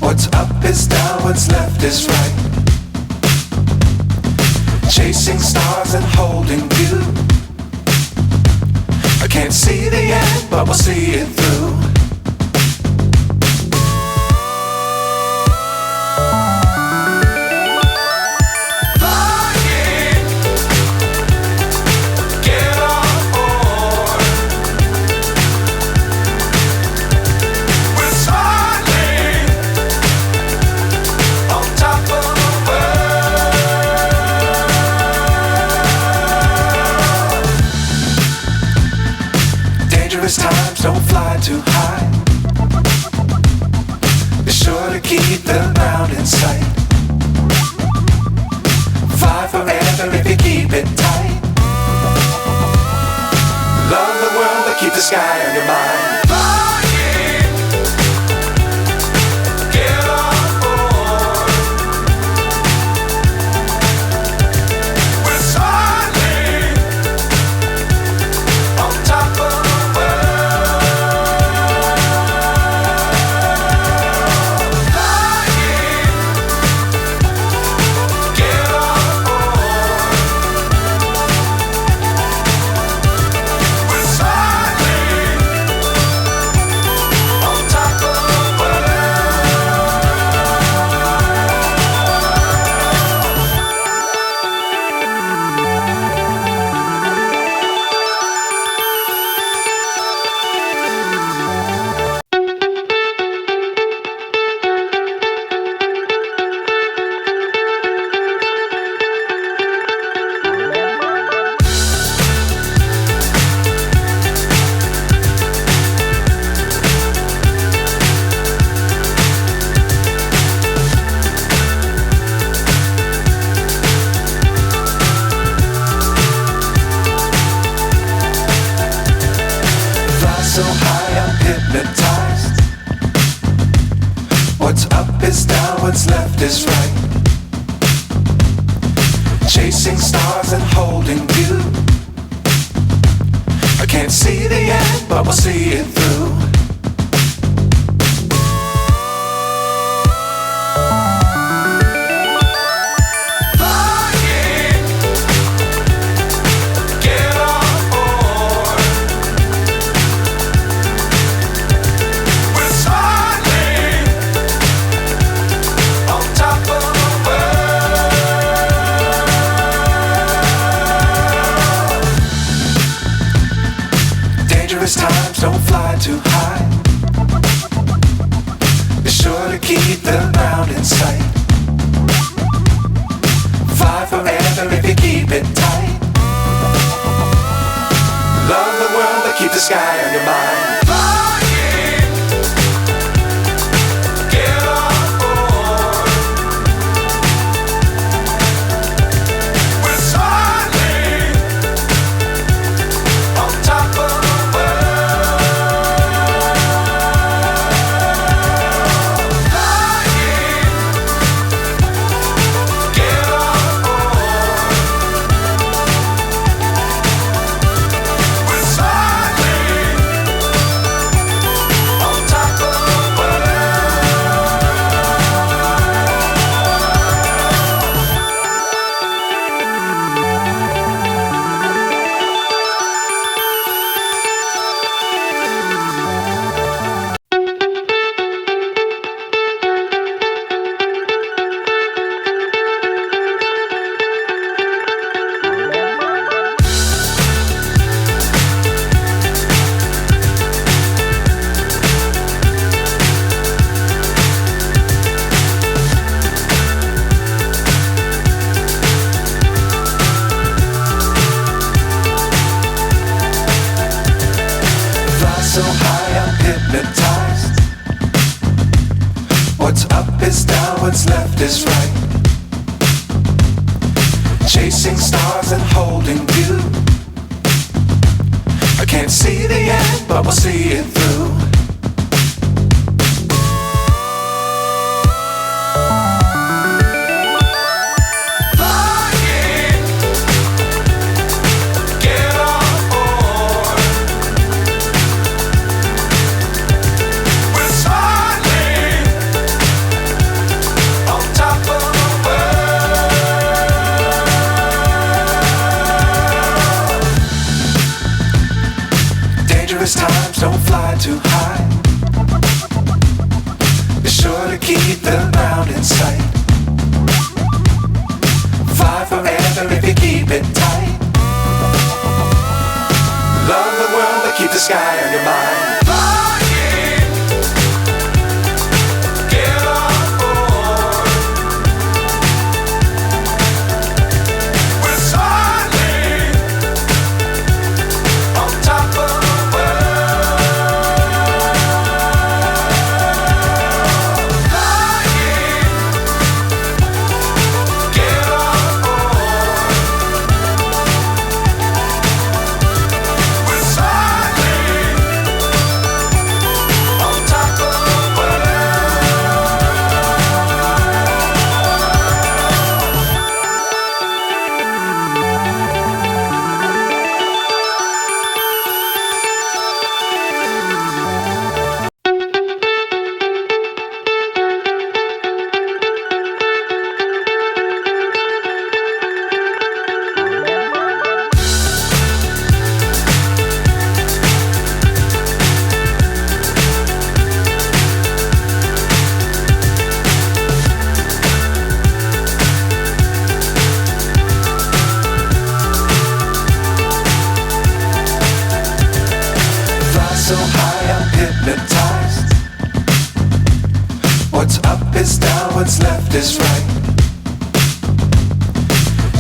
What's up is down, what's left is right. Chasing stars and holding you. I can't see the end, but we'll see it through. Times don't fly too high. Be sure to keep the ground in sight. Fly forever if you keep it tight. Love the world but keep the sky on your mind. So high I'm hypnotized. What's up is down, what's left is right. Chasing stars and holding you. I can't see the end, but we'll see it through. Times don't fly too high. Be sure to keep the ground in sight. Fly forever if you keep it tight. Love the world but keep the sky on your mind. So high I'm hypnotized. What's up is down, what's left is right. Chasing stars and holding you. I can't see the end, but we'll see it through. keep the ground in sight. Fly forever if you keep it tight. Love the world but keep the sky on your mind. Flying, get on board. We're soaring on top of the world. Flying, get on board. We're soaring on top of the so high I'm hypnotized. What's up is down, what's left is right.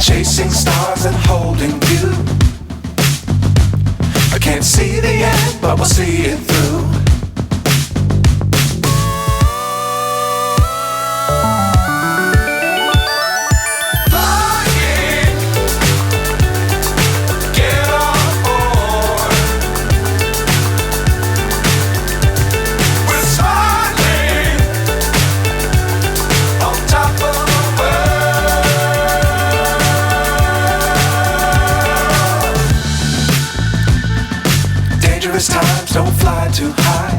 Chasing stars and holding you. I can't see the end, but we'll see it through. Flying, get on board. We're soaring on top of the world. Dangerous times, don't fly too high.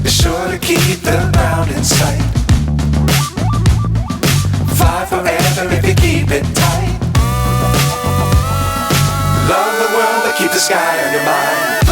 Be sure to keep the ground in sight. Fly forever if you keep it tight. Love the world but keep the sky on your mind.